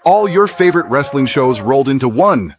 All your favorite wrestling shows rolled into one.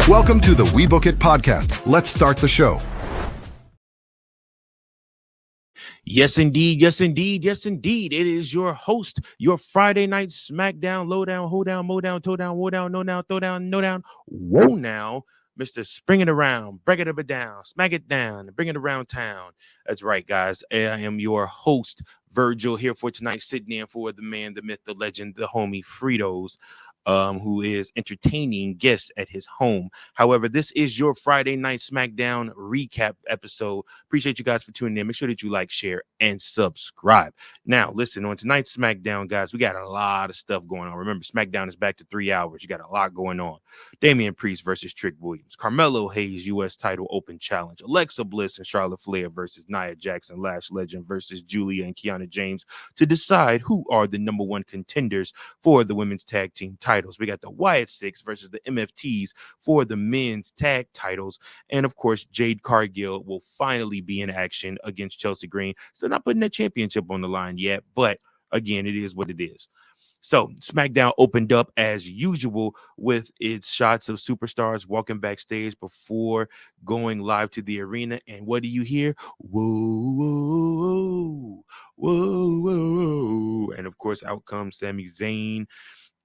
Welcome to the We Book It podcast. Let's start the show. Yes, indeed. Yes, indeed. Yes, indeed. It is your host, your Friday night SmackDown Lowdown, Hoedown, Modown, Toedown, Wodown, No Down, Throwdown, No Down, Whoa Now, Mr. Spring It Around, Break It Up and Down, Smack It Down, Bring It Around Town. That's right, guys. I am your host, Virgil, here for tonight, sitting in for the man, the myth, the legend, the homie Fritos. Who is entertaining guests at his home. However, this is your Friday night SmackDown recap episode. Appreciate you guys for tuning in. Make sure that you like, share, and subscribe. Now, listen, on tonight's SmackDown, guys, we got a lot of stuff going on. Remember, SmackDown is back to 3 hours. You got a lot going on. Damien Priest versus Trick Williams. Carmelo Hayes, U.S. title open challenge. Alexa Bliss and Charlotte Flair versus Nia Jackson, Lash Legend versus Julia and Kiana James to decide who are the number one contenders for the women's tag team titles. We got the Wyatt Sicks versus the MFTs for the men's tag titles. And of course, Jade Cargill will finally be in action against Chelsea Green. So not putting that championship on the line yet, but again, it is what it is. So SmackDown opened up as usual with its shots of superstars walking backstage before going live to the arena. And what do you hear? Whoa, whoa, whoa, whoa, whoa. And of course, out comes Sami Zayn.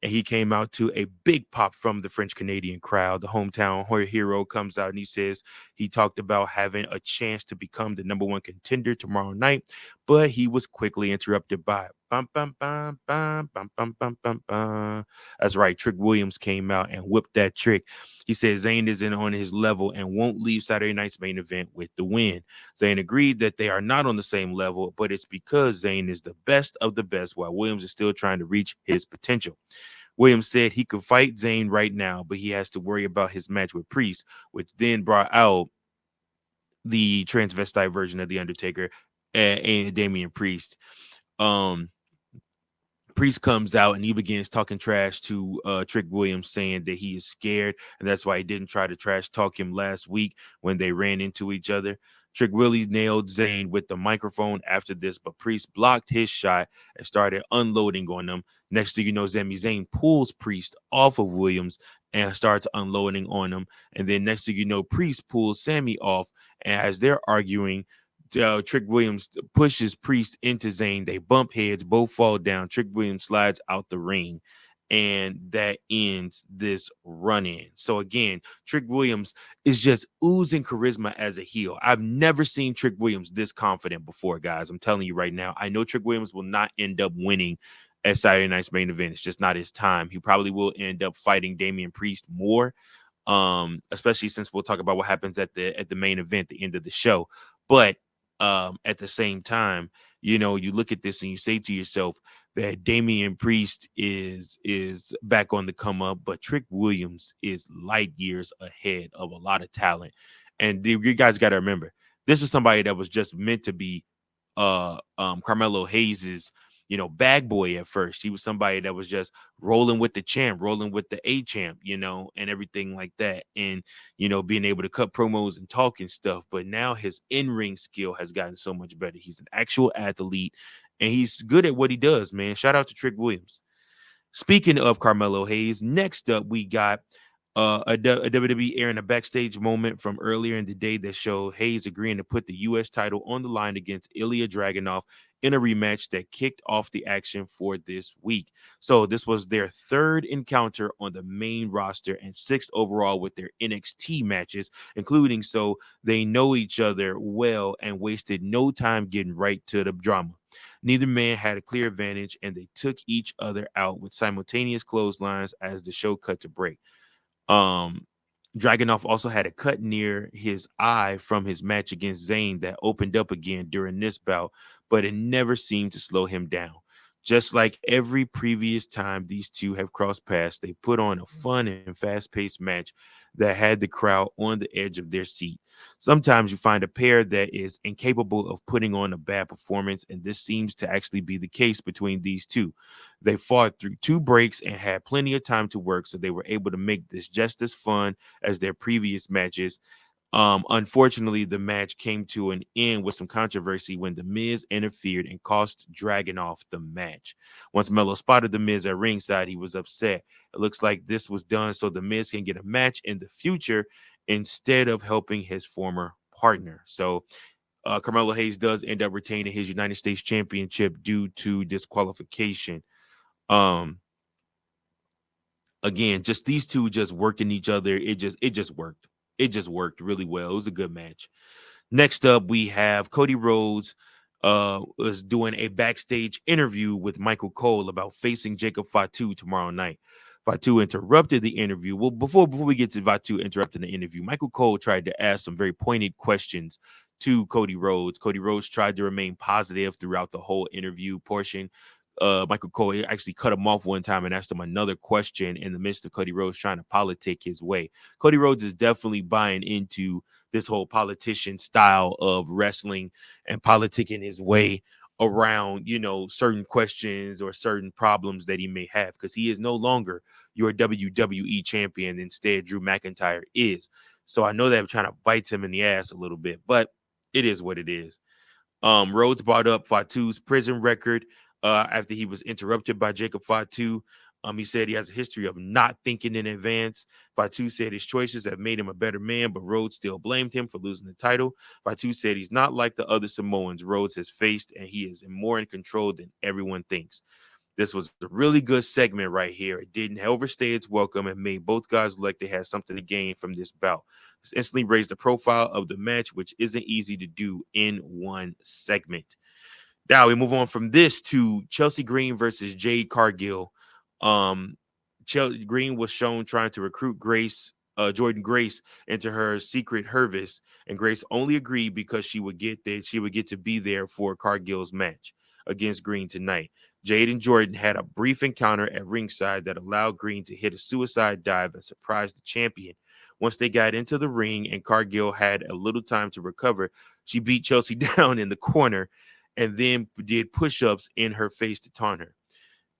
And he came out to a big pop from the French-Canadian crowd. The hometown hero comes out and he says he talked about having a chance to become the number one contender tomorrow night, but he was quickly interrupted by bum, bum, bum, bum, bum, bum, bum, bum, bum. That's right. Trick Williams came out and whipped that trick. He said Zayn isn't on his level and won't leave Saturday night's main event with the win. Zayn agreed that they are not on the same level, but it's because Zayn is the best of the best while Williams is still trying to reach his potential. Williams said he could fight Zayn right now, but he has to worry about his match with Priest, which then brought out the transvestite version of The Undertaker and Damien Priest. Priest comes out and he begins talking trash to Trick Williams, saying that he is scared, and that's why he didn't try to trash talk him last week when they ran into each other. Trick Willie nailed Zayn with the microphone after this, but Priest blocked his shot and started unloading on him. Next thing you know, Sami Zayn pulls Priest off of Williams and starts unloading on him. And then next thing you know, Priest pulls Sami off. And as they're arguing, Trick Williams pushes Priest into Zayn. They bump heads, both fall down. Trick Williams slides out the ring. And that ends this run-in. So again, Trick Williams is just oozing charisma as a heel. I've never seen Trick Williams this confident before, guys. I'm telling you right now. I know Trick Williams will not end up winning at Saturday night's main event. It's just not his time. He probably will end up fighting Damien Priest more, especially since we'll talk about what happens at the main event, the end of the show. But at the same time, you know, you look at this and you say to yourself that Damien Priest is back on the come up, but Trick Williams is light years ahead of a lot of talent. And you guys got to remember, this is somebody that was just meant to be Carmelo Hayes's, you know, bag boy at first. He was somebody that was just rolling with the champ, rolling with the A champ, you know, and everything like that. And, you know, being able to cut promos and talk and stuff. But now his in-ring skill has gotten so much better. He's an actual athlete and he's good at what he does, man. Shout out to Trick Williams. Speaking of Carmelo Hayes, next up we got a WWE airing a backstage moment from earlier in the day that showed Hayes agreeing to put the U.S. title on the line against Ilja Dragunov in a rematch that kicked off the action for this week. So this was their third encounter on the main roster and sixth overall with their NXT matches, including so they know each other well and wasted no time getting right to the drama. Neither man had a clear advantage, and they took each other out with simultaneous clotheslines as the show cut to break. Dragunov also had a cut near his eye from his match against Zayn that opened up again during this bout, but it never seemed to slow him down. Just like every previous time these two have crossed paths, they put on a fun and fast-paced match that had the crowd on the edge of their seat. Sometimes you find a pair that is incapable of putting on a bad performance, and this seems to actually be the case between these two. They fought through 2 breaks and had plenty of time to work, so they were able to make this just as fun as their previous matches. Unfortunately, the match came to an end with some controversy when The Miz interfered and cost Dragunov the match. Once Melo spotted The Miz at ringside, he was upset. It looks like this was done so The Miz can get a match in the future instead of helping his former partner. So Carmelo Hayes does end up retaining his United States Championship due to disqualification. Um, Again, just these two just working each other. It just worked. It just worked really well. It was a good match. Next up, we have Cody Rhodes was doing a backstage interview with Michael Cole about facing Jacob Fatu tomorrow night. Fatu interrupted the interview. Well, before we get to Fatu interrupting the interview, Michael Cole tried to ask some very pointed questions to Cody Rhodes. Cody Rhodes tried to remain positive throughout the whole interview portion. Michael Cole actually cut him off one time and asked him another question in the midst of Cody Rhodes trying to politic his way. Cody Rhodes is definitely buying into this whole politician style of wrestling and politicking his way around, certain questions or certain problems that he may have, because he is no longer your WWE champion. Instead, Drew McIntyre is. So I know that I'm trying to bite him in the ass a little bit, but it is what it is. Rhodes brought up Fatu's prison record after he was interrupted by Jacob Fatu. He said he has a history of not thinking in advance. Fatu said his choices have made him a better man, but Rhodes still blamed him for losing the title. Fatu said he's not like the other Samoans Rhodes has faced, and he is more in control than everyone thinks. This was a really good segment right here. It didn't overstay its welcome and made both guys look like they had something to gain from this bout. This instantly raised the profile of the match, which isn't easy to do in one segment. Now we move on from this to Chelsea Green versus Jade Cargill. Green was shown trying to recruit Jordan Grace into her secret Hervis, and Grace only agreed because she would get to be there for Cargill's match against Green tonight. Jade and Jordan had a brief encounter at ringside that allowed Green to hit a suicide dive and surprise the champion. Once they got into the ring and Cargill had a little time to recover, she beat Chelsea down in the corner and then did push-ups in her face to taunt her.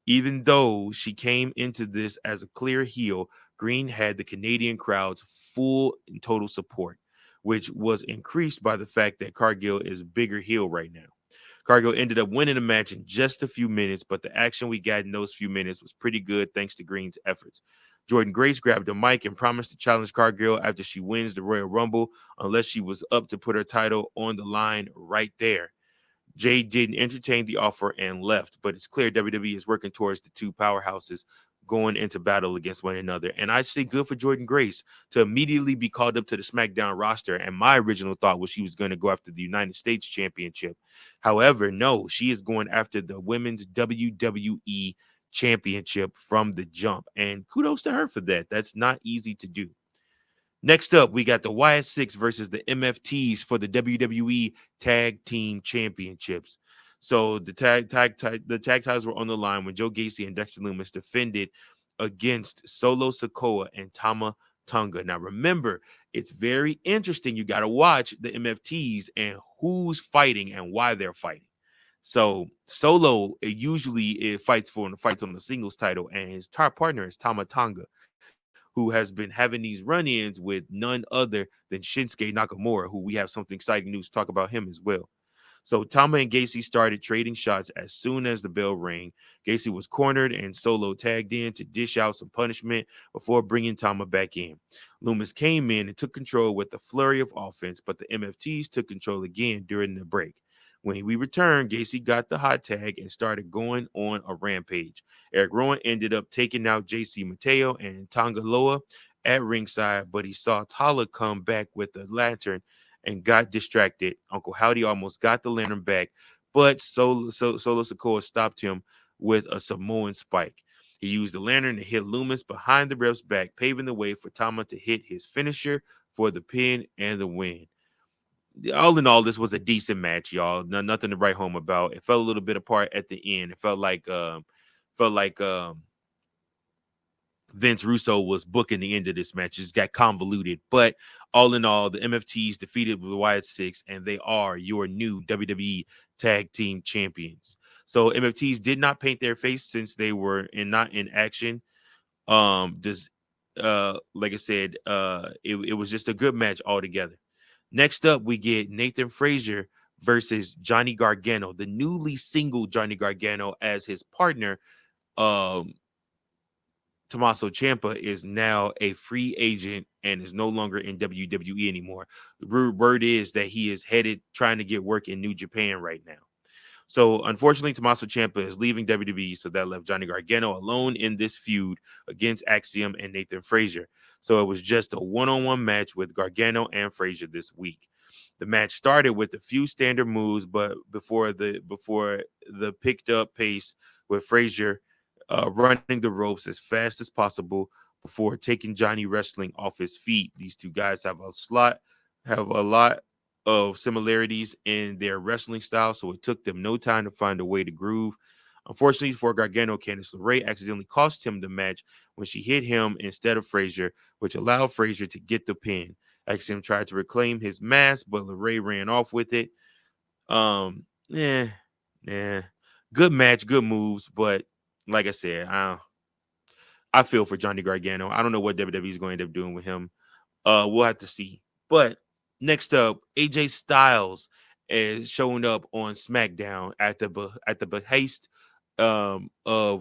Even though she came into this as a clear heel, Green had the Canadian crowd's full and total support, which was increased by the fact that Cargill is a bigger heel right now. Cargill ended up winning the match in just a few minutes, but the action we got in those few minutes was pretty good thanks to Green's efforts. Jordan Grace grabbed the mic and promised to challenge Cargill after she wins the Royal Rumble, unless she was up to put her title on the line right there. Jade didn't entertain the offer and left, but it's clear WWE is working towards the two powerhouses going into battle against one another. And I say good for Jordan Grace to immediately be called up to the SmackDown roster. And my original thought was she was going to go after the United States Championship. However, no, she is going after the Women's WWE Championship from the jump. And kudos to her for that. That's not easy to do. Next up, we got the Wyatt Sicks versus the MFTs for the WWE Tag Team Championships. So the tag titles were on the line when Joe Gacy and Dexter Lumis defended against Solo Sikoa and Tama Tonga. Now, remember, it's very interesting. You got to watch the MFTs and who's fighting and why they're fighting. So Solo usually fights on the singles title, and his partner is Tama Tonga, who has been having these run-ins with none other than Shinsuke Nakamura, who we have something exciting news to talk about him as well. So Tama and Gacy started trading shots as soon as the bell rang. Gacy was cornered and Solo tagged in to dish out some punishment before bringing Tama back in. Lumis came in and took control with a flurry of offense, but the MFTs took control again during the break. When we returned, Gacy got the hot tag and started going on a rampage. Eric Rowan ended up taking out JC Mateo and Tonga Loa at ringside, but he saw Tala come back with the lantern and got distracted. Uncle Howdy almost got the lantern back, but Solo Sikoa stopped him with a Samoan spike. He used the lantern to hit Lumis behind the ref's back, paving the way for Tama to hit his finisher for the pin and the win. all in all, this was a decent match, y'all. Nothing to write home about. It fell a little bit apart at the end. It felt like Vince Russo was booking the end of this match. It just got convoluted. But all in all, the MFTs defeated the Wyatt Sicks, and they are your new WWE Tag Team Champions. So MFTs did not paint their face since they were not in action. Just like I said, it was just a good match altogether. Next up, we get Nathan Frazier versus Johnny Gargano, the newly single Johnny Gargano as his partner. Tommaso Ciampa is now a free agent and is no longer in WWE anymore. The word is that he is headed trying to get work in New Japan right now. So, unfortunately, Tommaso Ciampa is leaving WWE, so that left Johnny Gargano alone in this feud against Axiom and Nathan Frazier. So, it was just a one-on-one match with Gargano and Frazier this week. The match started with a few standard moves, but before the picked up pace with Frazier running the ropes as fast as possible before taking Johnny wrestling off his feet. These two guys have a lot of similarities in their wrestling style, so it took them no time to find a way to groove. Unfortunately for Gargano, Candice LeRae accidentally cost him the match when she hit him instead of Frazier, which allowed Frazier to get the pin. Axiom tried to reclaim his mask, but LeRae ran off with it. Good match, good moves, but like I said, I feel for Johnny Gargano. I don't know what WWE is going to end up doing with him. We'll have to see. But next up, AJ Styles is showing up on SmackDown at the behest of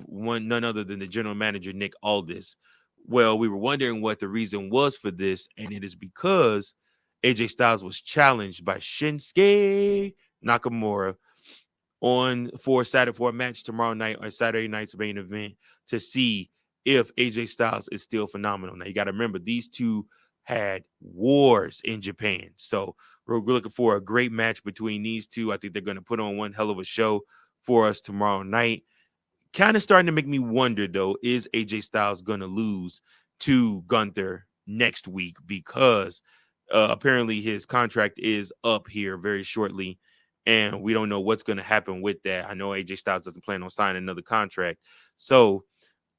none other than the general manager Nick Aldis. Well, we were wondering what the reason was for this, and it is because AJ Styles was challenged by Shinsuke Nakamura for a match tomorrow night or Saturday night's main event to see if AJ Styles is still phenomenal. Now you got to remember these two had wars in Japan, so we're looking for a great match between these two. I think they're going to put on one hell of a show for us tomorrow night. Kind of starting to make me wonder though, is AJ Styles going to lose to Gunther next week because apparently his contract is up here very shortly. And we don't know what's going to happen with that. I know AJ Styles doesn't plan on signing another contract. So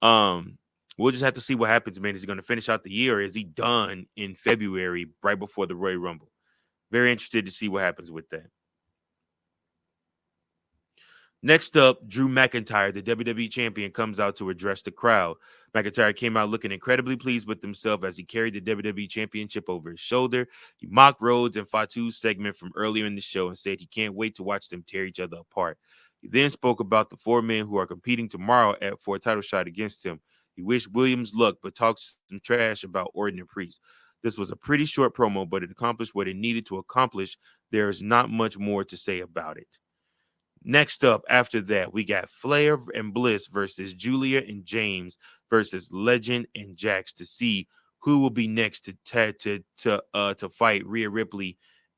we'll just have to see what happens, man. Is he going to finish out the year or is he done in February right before the Royal Rumble? Very interested to see what happens with that. Next up, Drew McIntyre, the WWE champion, comes out to address the crowd. McIntyre came out looking incredibly pleased with himself as he carried the WWE championship over his shoulder. He mocked Rhodes and Fatu's segment from earlier in the show and said he can't wait to watch them tear each other apart. He then spoke about the four men who are competing tomorrow for a title shot against him. He wished Williams luck, but talked some trash about Orton and Priest. This was a pretty short promo, but it accomplished what it needed to accomplish. There is not much more to say about it. Next up, after that, we got Flair and Bliss versus Julia and James versus Legend and Jax to see who will be next to fight Rhea Ripley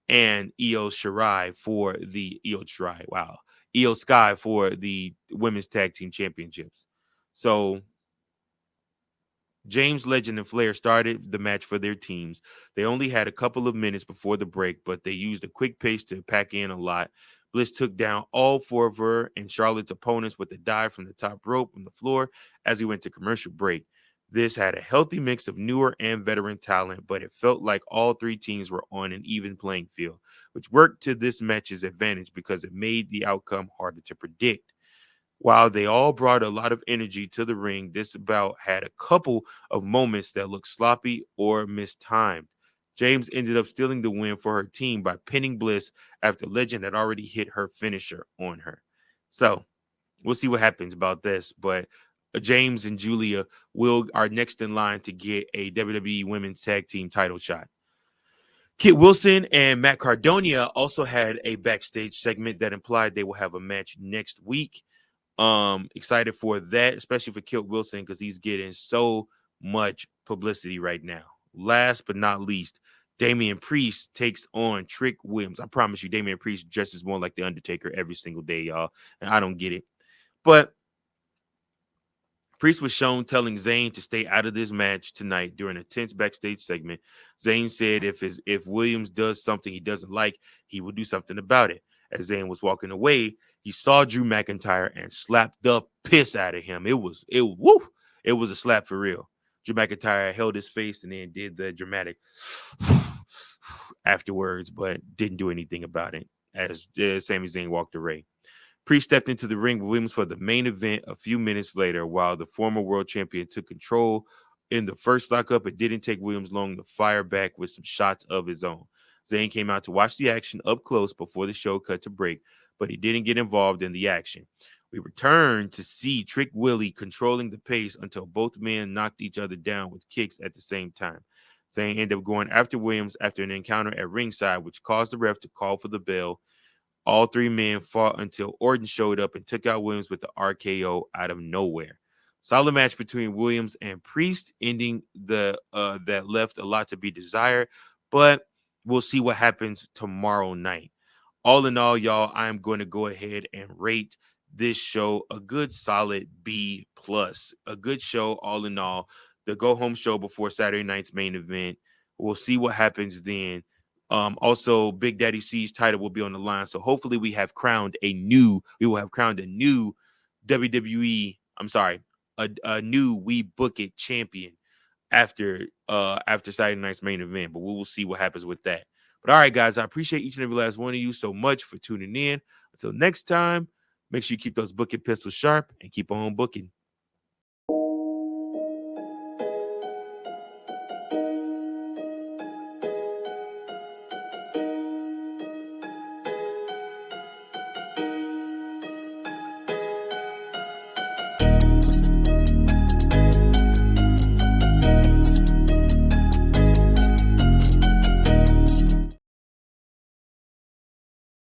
and Io Sky for the Women's Tag Team Championships. So James, Legend, and Flair started the match for their teams. They only had a couple of minutes before the break, but they used a quick pace to pack in a lot. Bliss took down all four of her and Charlotte's opponents with a dive from the top rope on the floor as he went to commercial break. This had a healthy mix of newer and veteran talent, but it felt like all three teams were on an even playing field, which worked to this match's advantage because it made the outcome harder to predict. While they all brought a lot of energy to the ring, this bout had a couple of moments that looked sloppy or mistimed. James ended up stealing the win for her team by pinning Bliss after Legend had already hit her finisher on her. So we'll see what happens about this. But James and Julia are next in line to get a WWE Women's Tag Team title shot. Kit Wilson and Matt Cardona also had a backstage segment that implied they will have a match next week. Excited for that, especially for Kit Wilson because he's getting so much publicity right now. Last but not least, Damien Priest takes on Trick Williams. I promise you, Damien Priest dresses more like the Undertaker every single day, y'all. And I don't get it. But Priest was shown telling Zayn to stay out of this match tonight during a tense backstage segment. Zayn said if Williams does something he doesn't like, he will do something about it. As Zayn was walking away, he saw Drew McIntyre and slapped the piss out of him. It was a slap for real. Drew McIntyre held his face and then did the dramatic afterwards, but didn't do anything about it as Sami Zayn walked away. Priest stepped into the ring with Williams for the main event a few minutes later, while the former world champion took control in the first lockup. It didn't take Williams long to fire back with some shots of his own. Zayn came out to watch the action up close before the show cut to break, but he didn't get involved in the action. We returned to see Trick Willie controlling the pace until both men knocked each other down with kicks at the same time. Zayn ended up going after Williams after an encounter at ringside, which caused the ref to call for the bell. All three men fought until Orton showed up and took out Williams with the RKO out of nowhere. Solid match between Williams and Priest, ending that left a lot to be desired, but we'll see what happens tomorrow night. All in all, y'all, I'm going to go ahead and rate this show a good solid B+. A good show all in all. The go-home show before Saturday night's main event. We'll see what happens then. Also, Big Daddy C's title will be on the line. So hopefully we will have crowned a new WWE, a new We Book It champion after Saturday night's main event. But we will see what happens with that. But all right, guys, I appreciate each and every last one of you so much for tuning in. Until next time, make sure you keep those booking pistols sharp and keep on booking.